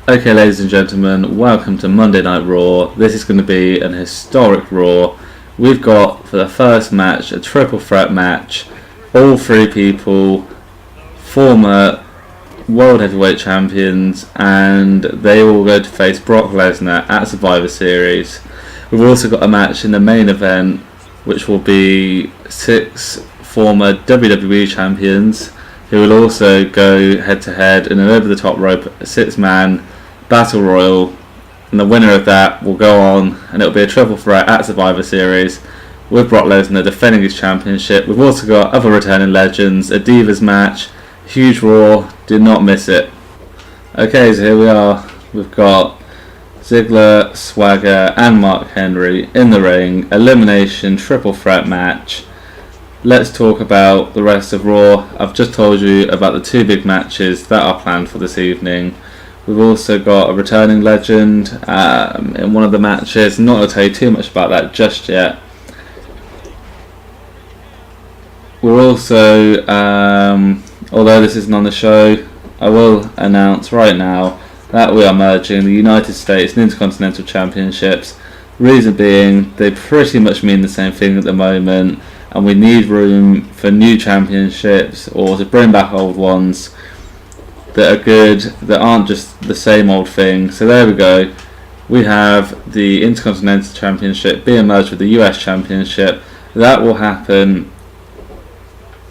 Okay, ladies and gentlemen, welcome to Monday Night Raw. This is going to be an historic Raw. We've got, for the first match, a triple threat match. All three people, former World Heavyweight Champions, and they all go to face Brock Lesnar at Survivor Series. We've also got a match in the main event, which will be 6 former WWE Champions, who will also go head to head in an over the top rope 6-man battle royal, and the winner of that will go on, and it'll be a triple threat at Survivor Series with Brock Lesnar defending his championship. We've also got other returning legends, a Divas match, huge Raw, do not miss it. Okay, so here we are. We've got Ziggler, Swagger and Mark Henry in the ring, elimination triple threat match. Let's talk about the rest of Raw. I've just told you about the 2 big matches that are planned for this evening. We've also got a returning legend in one of the matches. I'm not going to tell you too much about that just yet. We're also, although this isn't on the show, I will announce right now that we are merging the United States and Intercontinental Championships. Reason being, they pretty much mean the same thing at the moment, and we need room for new championships or to bring back old ones that are good, that aren't just the same old thing. So there we go. We have the Intercontinental Championship being merged with the US Championship. That will happen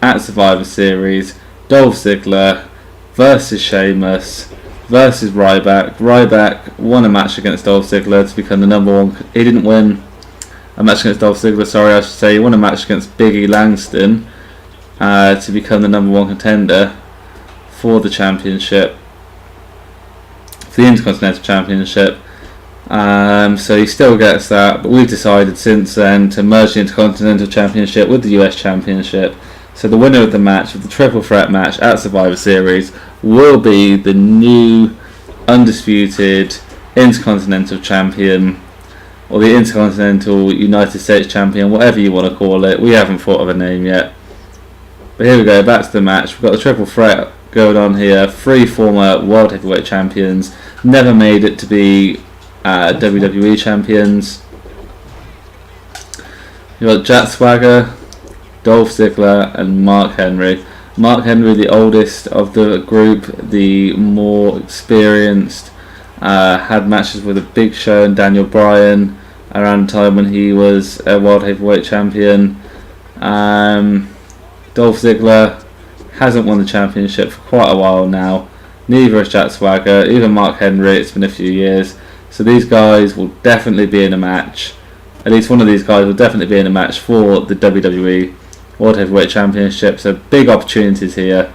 at Survivor Series. Dolph Ziggler versus Sheamus versus Ryback. Ryback won a match against Dolph Ziggler to become the number one. He didn't win a match against Dolph Ziggler, sorry, I should say. He won a match against Big E Langston to become the number one contender for the championship, for the Intercontinental Championship. So he still gets that, but we've decided since then to merge the Intercontinental Championship with the US Championship. So the winner of the match, of the triple threat match at Survivor Series, will be the new undisputed Intercontinental Champion, or the Intercontinental United States Champion, whatever you want to call it. We haven't thought of a name yet. But here we go, back to the match. We've got the triple threat going on here. 3 former World Heavyweight Champions, never made it to be WWE Champions. You've got Jack Swagger, Dolph Ziggler and Mark Henry. Mark Henry, the oldest of the group, the more experienced, had matches with a Big Show and Daniel Bryan around the time when he was a World Heavyweight Champion. Dolph Ziggler hasn't won the championship for quite a while now. Neither has Jack Swagger, even Mark Henry. It's been a few years. So these guys will definitely be in a match. At least one of these guys will definitely be in a match for the WWE World Heavyweight Championship. So big opportunities here.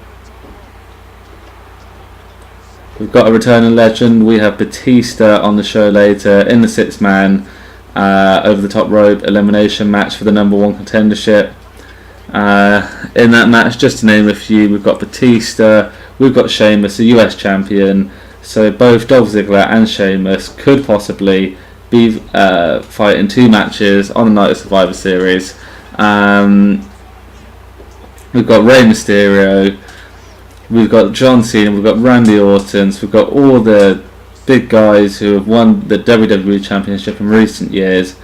We've got a returning legend. We have Batista on the show later in the 6-man over the top rope elimination match for the number 1 contendership. In that match, just to name a few, we've got Batista, we've got Sheamus, the US champion. So both Dolph Ziggler and Sheamus could possibly be fighting 2 matches on the night of Survivor Series. We've got Rey Mysterio, we've got John Cena, we've got Randy Orton, so we've got all the big guys who have won the WWE Championship in recent years.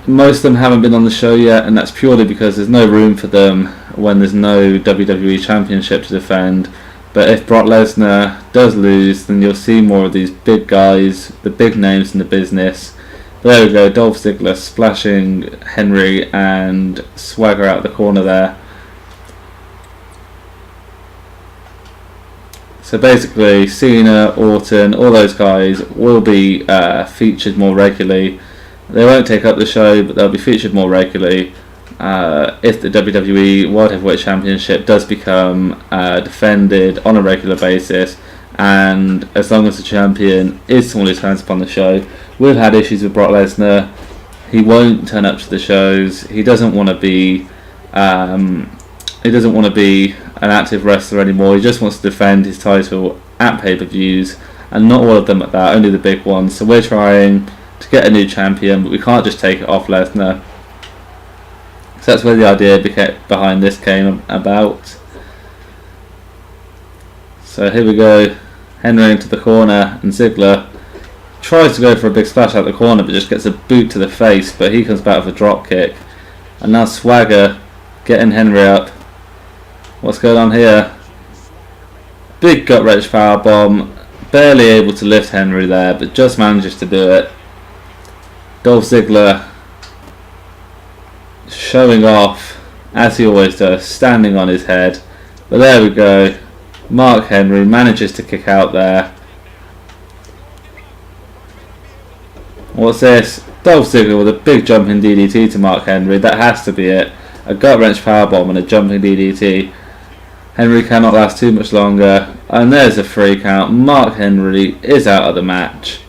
Most of them haven't been on the show yet, and that's purely because there's no room for them when there's no WWE Championship to defend. But if Brock Lesnar does lose, then you'll see more of these big guys, the big names in the business. But there we go, Dolph Ziggler splashing Henry and Swagger out the corner there. So basically, Cena, Orton, all those guys will be featured more regularly. They won't take up the show, but they'll be featured more regularly if the WWE World Heavyweight Championship does become defended on a regular basis, and as long as the champion is someone who turns up on the show. We've had issues with Brock Lesnar. He won't turn up to the shows. He doesn't want to be an active wrestler anymore. He just wants to defend his title at pay-per-views, and not all of them at that, only the big ones. So we're trying to get a new champion, but we can't just take it off Lesnar. So that's where the idea behind this came about. So here we go. Henry into the corner, and Ziggler tries to go for a big splash out the corner, but just gets a boot to the face. But he comes back with a drop kick, and now Swagger getting Henry up. What's going on here? Big gut wrench powerbomb. Barely able to lift Henry there, but just manages to do it. Dolph Ziggler showing off, as he always does, standing on his head. But there we go. Mark Henry manages to kick out there. What's this? Dolph Ziggler with a big jumping DDT to Mark Henry. That has to be it. A gut wrench powerbomb and a jumping DDT. Henry cannot last too much longer. And there's a 3 count. Mark Henry is out of the match.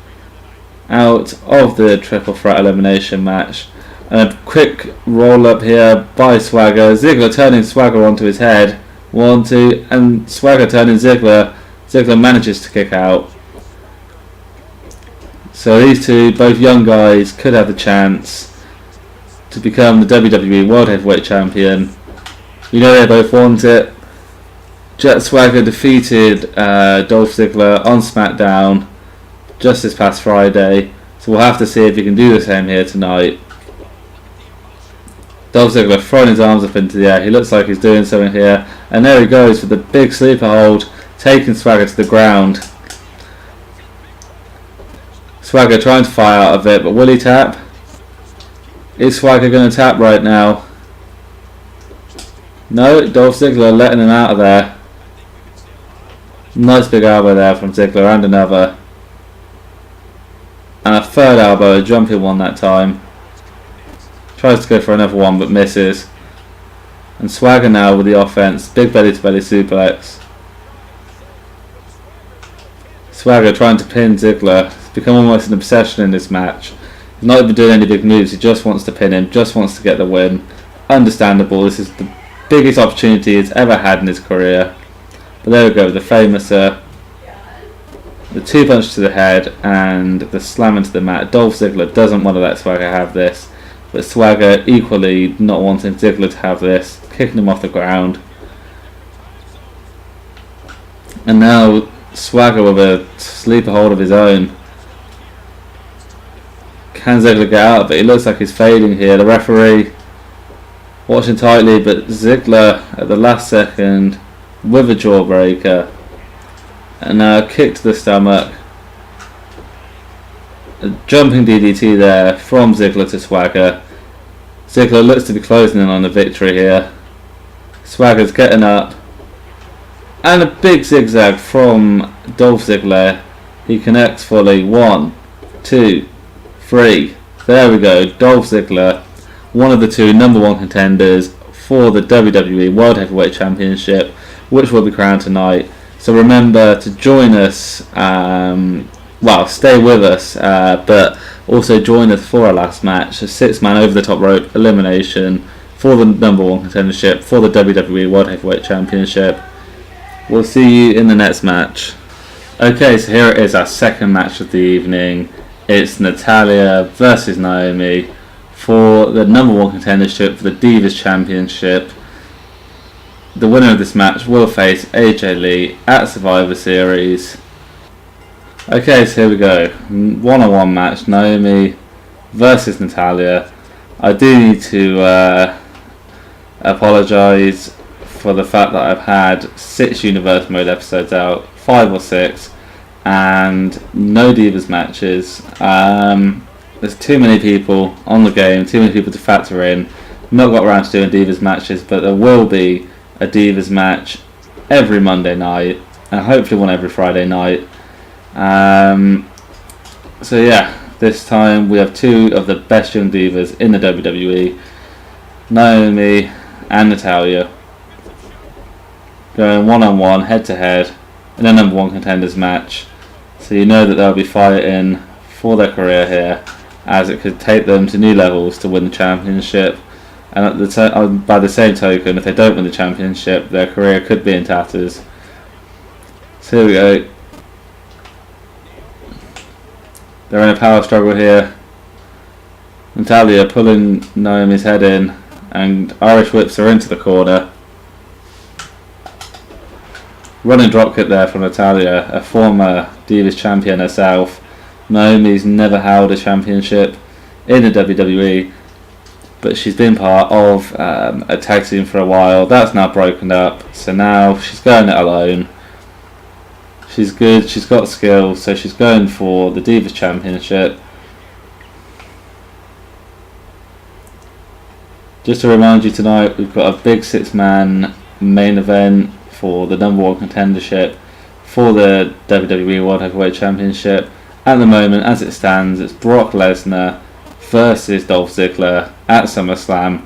Out of the triple threat elimination match. And a quick roll up here by Swagger. Ziggler turning Swagger onto his head. 1, 2, and Swagger turning Ziggler. Ziggler manages to kick out. So these two, both young guys, could have the chance to become the WWE World Heavyweight Champion. You know they both want it. Jet Swagger defeated Dolph Ziggler on SmackDown just this past Friday. So we'll have to see if he can do the same here tonight. Dolph Ziggler throwing his arms up into the air. He looks like he's doing something here. And there he goes with the big sleeper hold, taking Swagger to the ground. Swagger trying to fire out of it, but will he tap? Is Swagger going to tap right now? No, Dolph Ziggler letting him out of there. Nice big elbow there from Ziggler, and another. And a third elbow, a jumping one that time. Tries to go for another one but misses. And Swagger now with the offense. Big belly to belly suplex. Swagger trying to pin Ziggler. It's become almost an obsession in this match. He's not even doing any big moves. He just wants to pin him. Just wants to get the win. Understandable. This is the biggest opportunity he's ever had in his career. But there we go. The famous the 2 punch to the head and the slam into the mat. Dolph Ziggler doesn't want to let Swagger have this. But Swagger equally not wanting Ziggler to have this, kicking him off the ground. And now Swagger with a sleeper hold of his own. Can Ziggler get out of it? He looks like he's fading here. The referee watching tightly, but Ziggler at the last second with a jawbreaker. And now a kick to the stomach. A jumping DDT there from Ziggler to Swagger. Ziggler looks to be closing in on the victory here. Swagger's getting up. And a big zigzag from Dolph Ziggler. He connects fully. 1, 2, 3. There we go. Dolph Ziggler, one of the 2 number 1 contenders for the WWE World Heavyweight Championship, which will be crowned tonight. So remember to join us. Stay with us, but also join us for our last match, a 6-man over the top rope elimination for the number 1 contendership for the WWE World Heavyweight Championship. We'll see you in the next match. Okay, so here it is, our second match of the evening. It's Natalya versus Naomi for the number 1 contendership for the Divas Championship. The winner of this match will face AJ Lee at Survivor Series. Okay, so here we go. 1-on-1 match, Naomi versus Natalya. I do need to apologise for the fact that I've had 6 Universe Mode episodes out, 5 or 6, and no Divas matches. There's too many people on the game, too many people to factor in. Not got around to doing Divas matches, but there will be a Divas match every Monday night, and hopefully one every Friday night. So yeah, this time we have 2 of the best young divas in the WWE, Naomi and Natalya, going 1-on-1, head-to-head in a number 1 contenders match. So you know that they'll be fighting for their career here, as it could take them to new levels to win the championship. And at by the same token, if they don't win the championship, their career could be in tatters. So here we go. They're in a power struggle here. Natalya pulling Naomi's head in, and Irish whips her into the corner. Running dropkick there from Natalya, a former Divas champion herself. Naomi's never held a championship in the WWE, but she's been part of a tag team for a while. That's now broken up, so now she's going it alone. She's good, she's got skill, so she's going for the Divas Championship. Just to remind you, tonight we've got a big 6-man main event for the #1 contendership for the WWE World Heavyweight Championship. At the moment, as it stands, it's Brock Lesnar versus Dolph Ziggler at SummerSlam,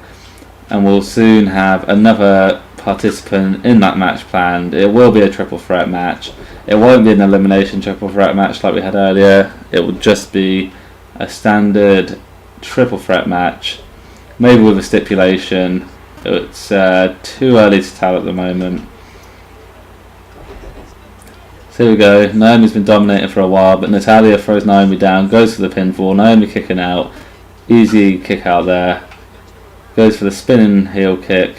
and we'll soon have another participant in that match planned. It will be a triple threat match. It won't be an elimination triple threat match like we had earlier. It will just be a standard triple threat match, maybe with a stipulation. It's too early to tell at the moment. So here we go. Naomi's been dominating for a while, but Natalya throws Naomi down, goes for the pinfall. Naomi kicking out. Easy kick out there. Goes for the spinning heel kick.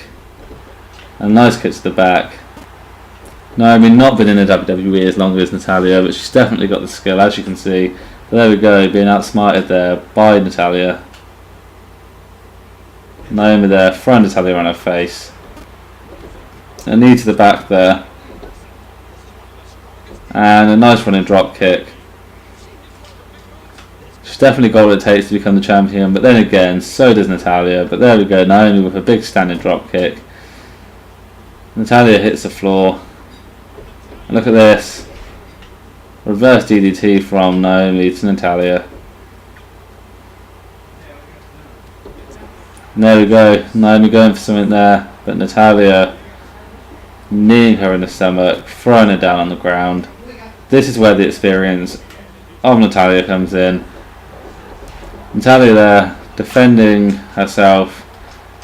A nice kick to the back. Naomi not been in the WWE as long as Natalya, but she's definitely got the skill, as you can see. But there we go, being outsmarted there by Natalya. Naomi there, throwing Natalya on her face. A knee to the back there. And a nice running drop kick. She's definitely got what it takes to become the champion, but then again, so does Natalya. But there we go, Naomi with a big standing drop kick. Natalya hits the floor. And look at this. Reverse DDT from Naomi to Natalya. And there we go, Naomi going for something there, but Natalya kneeing her in the stomach, throwing her down on the ground. This is where the experience of Natalya comes in. Natalya there, defending herself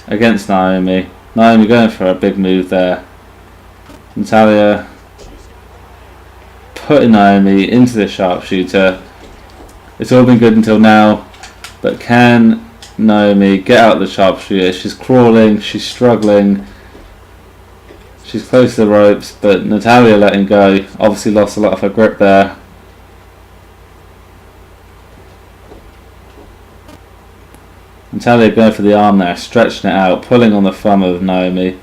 against Naomi. Naomi going for a big move there. Natalya putting Naomi into the sharpshooter. It's all been good until now, but can Naomi get out of the sharpshooter? She's crawling, she's struggling, she's close to the ropes, but Natalya letting go. Obviously lost a lot of her grip there. Natalya going for the arm there, stretching it out, pulling on the thumb of Naomi.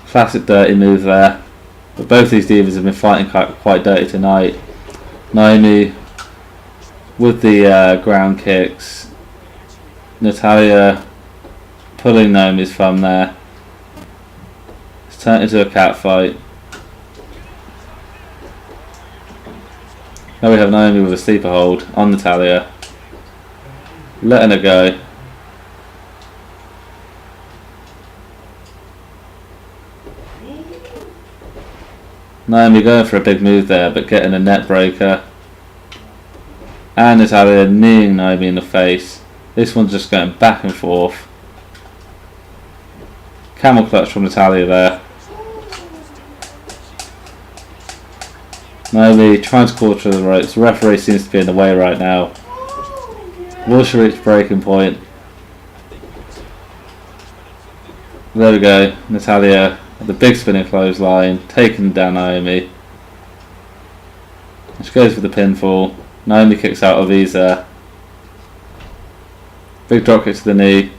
Classic dirty move there. But both these divas have been fighting quite dirty tonight. Naomi with the ground kicks. Natalya pulling Naomi's thumb there. It's turned into a cat fight. Now we have Naomi with a sleeper hold on Natalya. Letting her go. Naomi going for a big move there, but getting a net breaker. And Natalya kneeing Naomi in the face. This one's just going back and forth. Camel clutch from Natalya there. Naomi trying to quarter the ropes. The referee seems to be in the way right now. Will she reach breaking point? There we go. Natalya, the big spinning clothesline, taking down Naomi. She goes for the pinfall. Naomi kicks out of ease there. Big drop kick to the knee.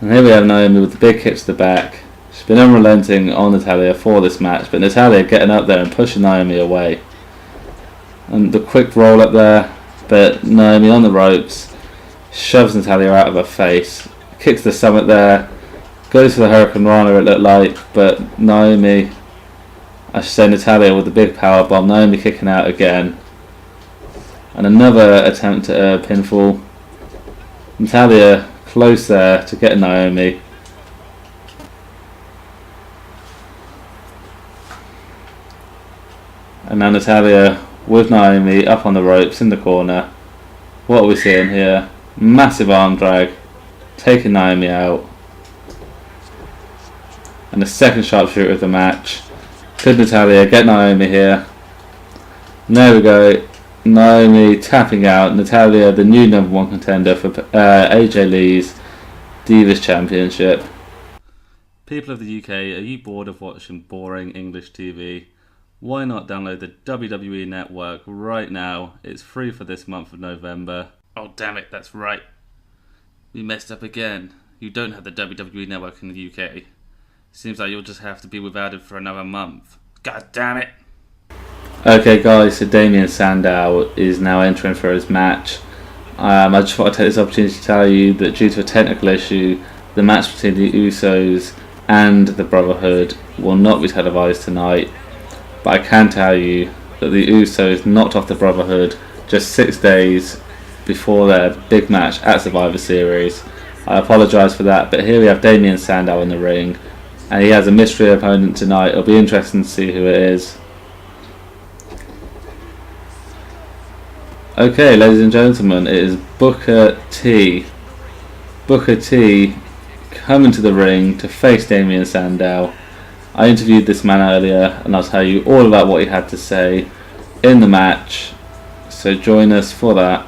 And here we have Naomi with the big kick to the back. She's been unrelenting on Natalya for this match, but Natalya getting up there and pushing Naomi away. And the quick roll up there, but Naomi on the ropes, shoves Natalya out of her face, kicks the stomach there, goes for the Hurricane Rana it looked like, but Naomi, I should say Natalya with the big power bomb, Naomi kicking out again. And another attempt at a pinfall. Natalya close there to get Naomi. And now Natalya with Naomi up on the ropes in the corner. What are we seeing here? Massive arm drag, taking Naomi out. And the second sharpshooter of the match. Could Natalya get Naomi here? And there we go. Naomi tapping out. Natalya, the new #1 contender for AJ Lee's Divas Championship. People of the UK, are you bored of watching boring English TV? Why not download the WWE Network right now? It's free for this month of November. Oh damn it, that's right. We messed up again. You don't have the WWE Network in the UK. Seems like you'll just have to be without it for another month. God damn it. Okay guys, so Damian Sandow is now entering for his match. I just want to take this opportunity to tell you that due to a technical issue, the match between the Usos and the Brotherhood will not be televised tonight. But I can tell you that the Usos knocked off the Brotherhood just 6 days before their big match at Survivor Series. I apologise for that, but here we have Damian Sandow in the ring, and he has a mystery opponent tonight. It'll be interesting to see who it is. Okay, ladies and gentlemen, it is Booker T. Booker T coming to the ring to face Damian Sandow. I interviewed this man earlier and I'll tell you all about what he had to say in the match, so join us for that.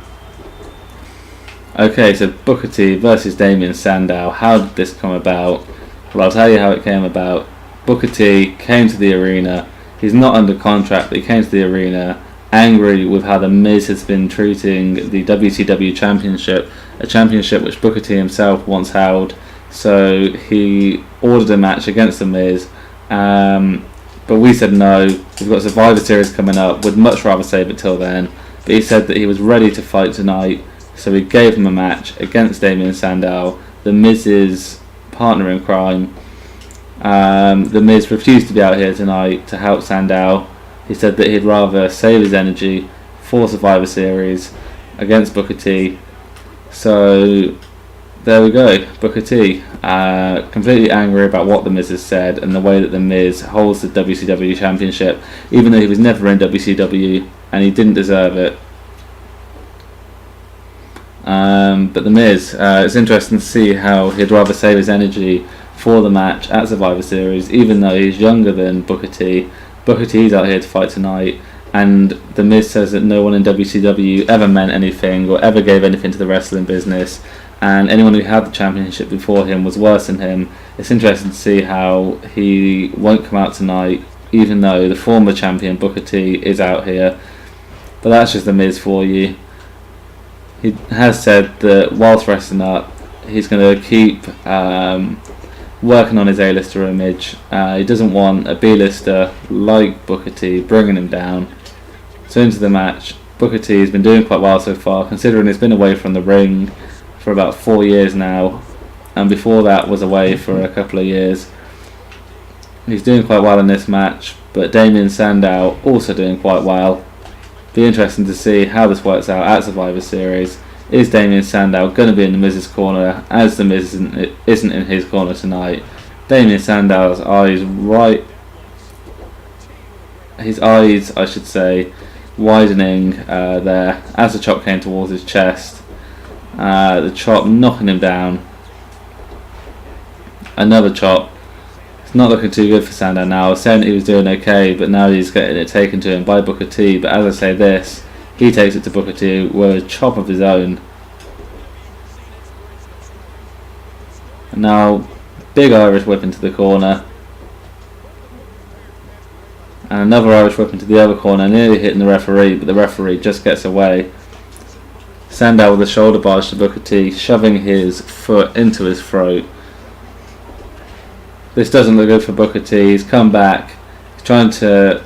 Okay, so Booker T versus Damian Sandow. How did this come about? Well, I'll tell you how it came about. Booker T came to the arena. He's not under contract, but he came to the arena angry with how The Miz has been treating the WCW Championship, a championship which Booker T himself once held. So he ordered a match against The Miz. But we said no, we've got Survivor Series coming up, would much rather save it till then. But he said that he was ready to fight tonight, so we gave him a match against Damian Sandow, The Miz's partner in crime. The Miz refused to be out here tonight to help Sandow. He said that he'd rather save his energy for Survivor Series against Booker T. So there we go, Booker T, completely angry about what The Miz has said and the way that The Miz holds the WCW Championship, even though he was never in WCW and he didn't deserve it. But The Miz, it's interesting to see how he'd rather save his energy for the match at Survivor Series, even though he's younger than Booker T. Booker T's out here to fight tonight, and The Miz says that no one in WCW ever meant anything or ever gave anything to the wrestling business, and anyone who had the championship before him was worse than him. It's interesting to see how he won't come out tonight, even though the former champion Booker T is out here. But that's just The Miz for you. He has said that whilst wrestling up, he's going to keep working on his A-lister image. He doesn't want a B-lister like Booker T bringing him down. So into the match, Booker T has been doing quite well so far, considering he's been away from the ring for about 4 years now, and before that was away for a couple of years. He's doing quite well in this match, but Damian Sandow also doing quite well. Be interesting to see how this works out at Survivor Series. Is Damian Sandow going to be in The Miz's corner, as The Miz isn't in his corner tonight? Damian Sandow's eyes I should say, widening there as the chop came towards his chest. The chop knocking him down. Another chop. It's not looking too good for Sandow now. I was saying that he was doing okay, but now he's getting it taken to him by Booker T. But as I say this, he takes it to Booker T with a chop of his own. And now, big Irish whip into the corner. And another Irish whip into the other corner, nearly hitting the referee, but the referee just gets away. Sandow with a shoulder barge to Booker T, shoving his foot into his throat. This doesn't look good for Booker T. He's come back. He's trying to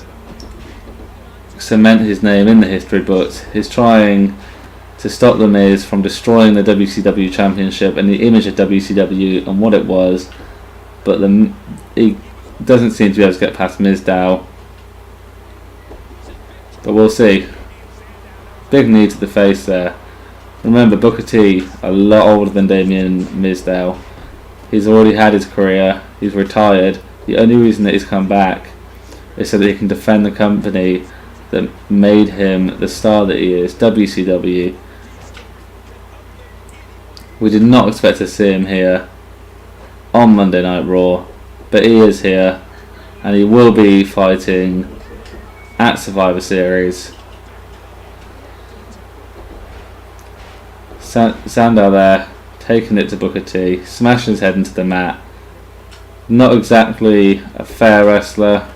cement his name in the history books. He's trying to stop The Miz from destroying the WCW Championship and the image of WCW and what it was. But he doesn't seem to be able to get past Mizdow. But we'll see. Big knee to the face there. Remember, Booker T, a lot older than Damian Mizdow. He's already had his career. He's retired. The only reason that he's come back is so that he can defend the company that made him the star that he is, WCW. We did not expect to see him here on Monday Night Raw, but he is here, and he will be fighting at Survivor Series. Sandow there, taking it to Booker T, smashing his head into the mat. Not exactly a fair wrestler.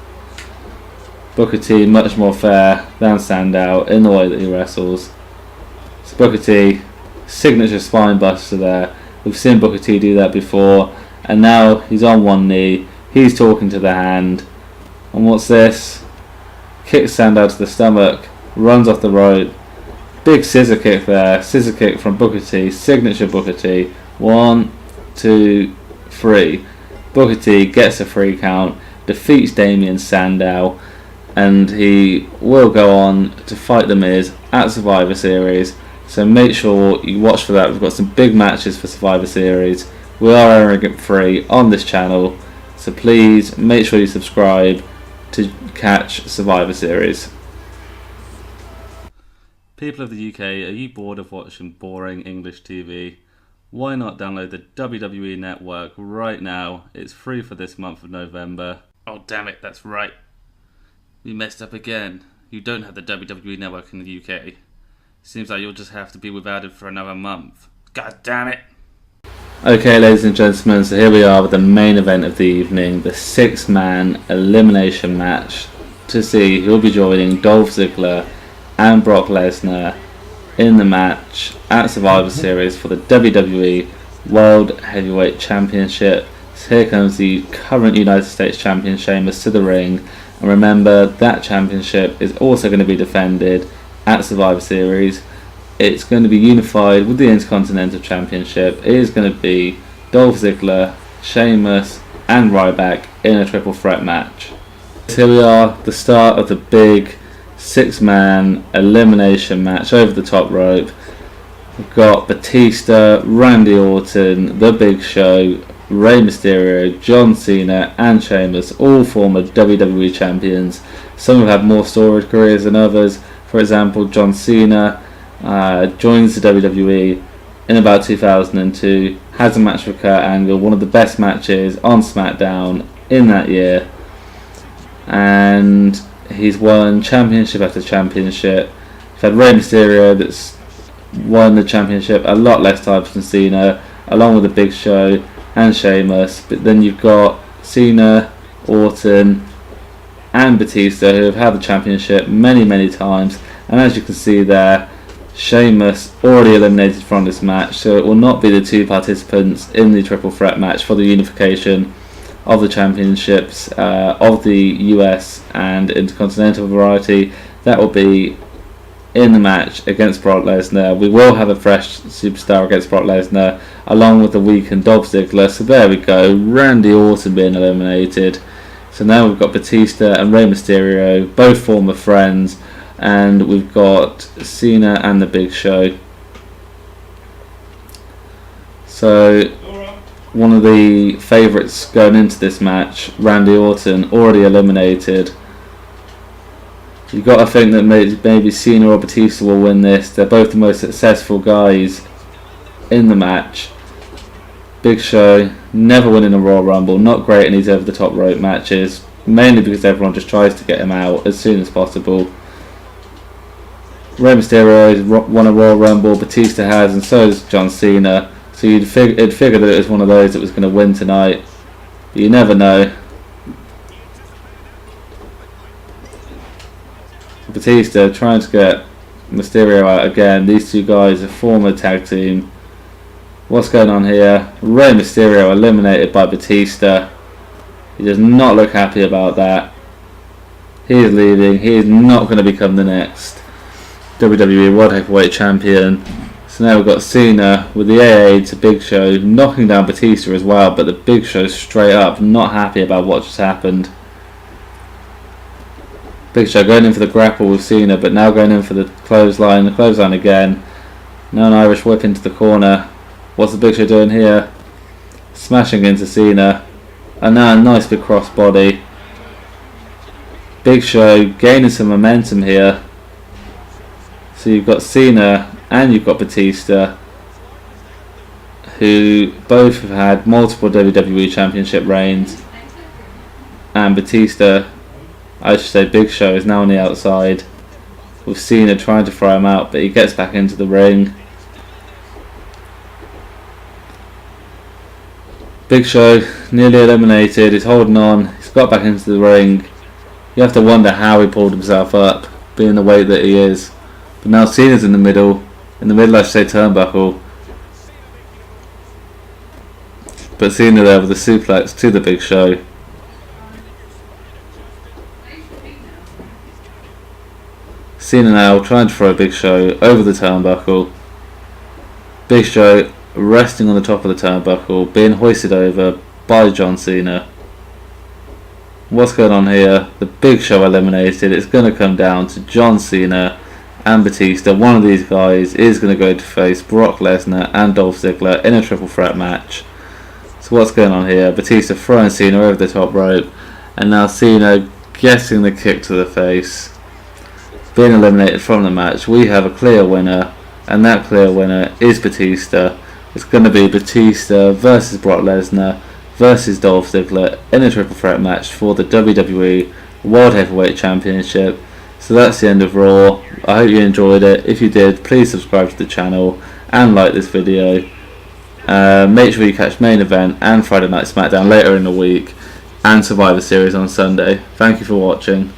Booker T much more fair than Sandow in the way that he wrestles. So Booker T, signature spine buster there. We've seen Booker T do that before, and now he's on one knee, he's talking to the hand, and what's this? Kicks Sandow to the stomach, runs off the rope, big scissor kick there, scissor kick from Booker T, signature Booker T, 1, 2, 3. Booker T gets a 3 count, defeats Damian Sandow, and he will go on to fight The Miz at Survivor Series. So make sure you watch for that. We've got some big matches for Survivor Series. We are airing it free on this channel, so please make sure you subscribe to catch Survivor Series. People of the UK, are you bored of watching boring English TV? Why not download the WWE Network right now? It's free for this month of November. Oh damn it, that's right. We messed up again. You don't have the WWE Network in the UK. Seems like you'll just have to be without it for another month. God damn it. Okay, ladies and gentlemen, so here we are with the main event of the evening, the 6-man elimination match to see who'll be joining Dolph Ziggler and Brock Lesnar in the match at Survivor Series for the WWE World Heavyweight Championship. So here comes the current United States Champion Sheamus to the ring, and remember that championship is also going to be defended at Survivor Series. It's going to be unified with the Intercontinental Championship. It is going to be Dolph Ziggler, Sheamus and Ryback in a triple threat match. So here we are, the start of the big 6-man elimination match over the top rope. We've got Batista, Randy Orton, The Big Show, Rey Mysterio, John Cena and Sheamus, all former WWE champions. Some have had more storied careers than others. For example, John Cena joins the WWE in about 2002, has a match with Kurt Angle, one of the best matches on SmackDown in that year, and he's won championship after championship. We've had Rey Mysterio that's won the championship a lot less times than Cena, along with The Big Show and Sheamus. But then you've got Cena, Orton and Batista who have had the championship many times, and as you can see there, Sheamus already eliminated from this match, so it will not be the two participants in the triple threat match for the unification of the championships of the US and Intercontinental variety. That will be in the match against Brock Lesnar. We will have a fresh superstar against Brock Lesnar along with the weakened Dolph Ziggler. So there we go, Randy Orton being eliminated. So now we've got Batista and Rey Mysterio, both former friends, and we've got Cena and The Big Show. So one of the favourites going into this match, Randy Orton, already eliminated. You've got to think that maybe Cena or Batista will win this. They're both the most successful guys in the match. Big Show never winning a Royal Rumble, not great in these over the top rope matches, mainly because everyone just tries to get him out as soon as possible. Rey Mysterio has won a Royal Rumble, Batista has, and so has John Cena. So you'd figure that it was one of those that was going to win tonight, but you never know. Batista trying to get Mysterio out again. These two guys are former tag team. What's going on here? Rey Mysterio eliminated by Batista. He does not look happy about that. He is leaving. He is not going to become the next WWE World Heavyweight Champion. So now we've got Cena with the AA to Big Show knocking down Batista as well, but the Big Show straight up not happy about what just happened. Big Show going in for the grapple with Cena, but now going in for the clothesline again. Now an Irish whip into the corner. What's the Big Show doing here? Smashing into Cena, and now a nice big crossbody. Big Show gaining some momentum here. So you've got Cena and you've got Batista, who both have had multiple WWE Championship reigns. And Batista, I should say Big Show, is now on the outside, with Cena trying to throw him out, but he gets back into the ring. Big Show, nearly eliminated, he's holding on, he's got back into the ring. You have to wonder how he pulled himself up, being the weight that he is. But now Cena's in the middle I should say turnbuckle. But Cena there with a suplex to the Big Show. Cena now trying to throw Big Show over the turnbuckle. Big Show resting on the top of the turnbuckle, being hoisted over by John Cena. What's going on here? The Big Show eliminated. It's going to come down to John Cena and Batista. One of these guys is going to go to face Brock Lesnar and Dolph Ziggler in a triple threat match. So what's going on here? Batista throwing Cena over the top rope, and now Cena getting the kick to the face. Being eliminated from the match, we have a clear winner, and that clear winner is Batista. It's going to be Batista versus Brock Lesnar versus Dolph Ziggler in a triple threat match for the WWE World Heavyweight Championship. So that's the end of Raw. I hope you enjoyed it. If you did, please subscribe to the channel and like this video. Make sure you catch Main Event and Friday Night SmackDown later in the week, and Survivor Series on Sunday. Thank you for watching.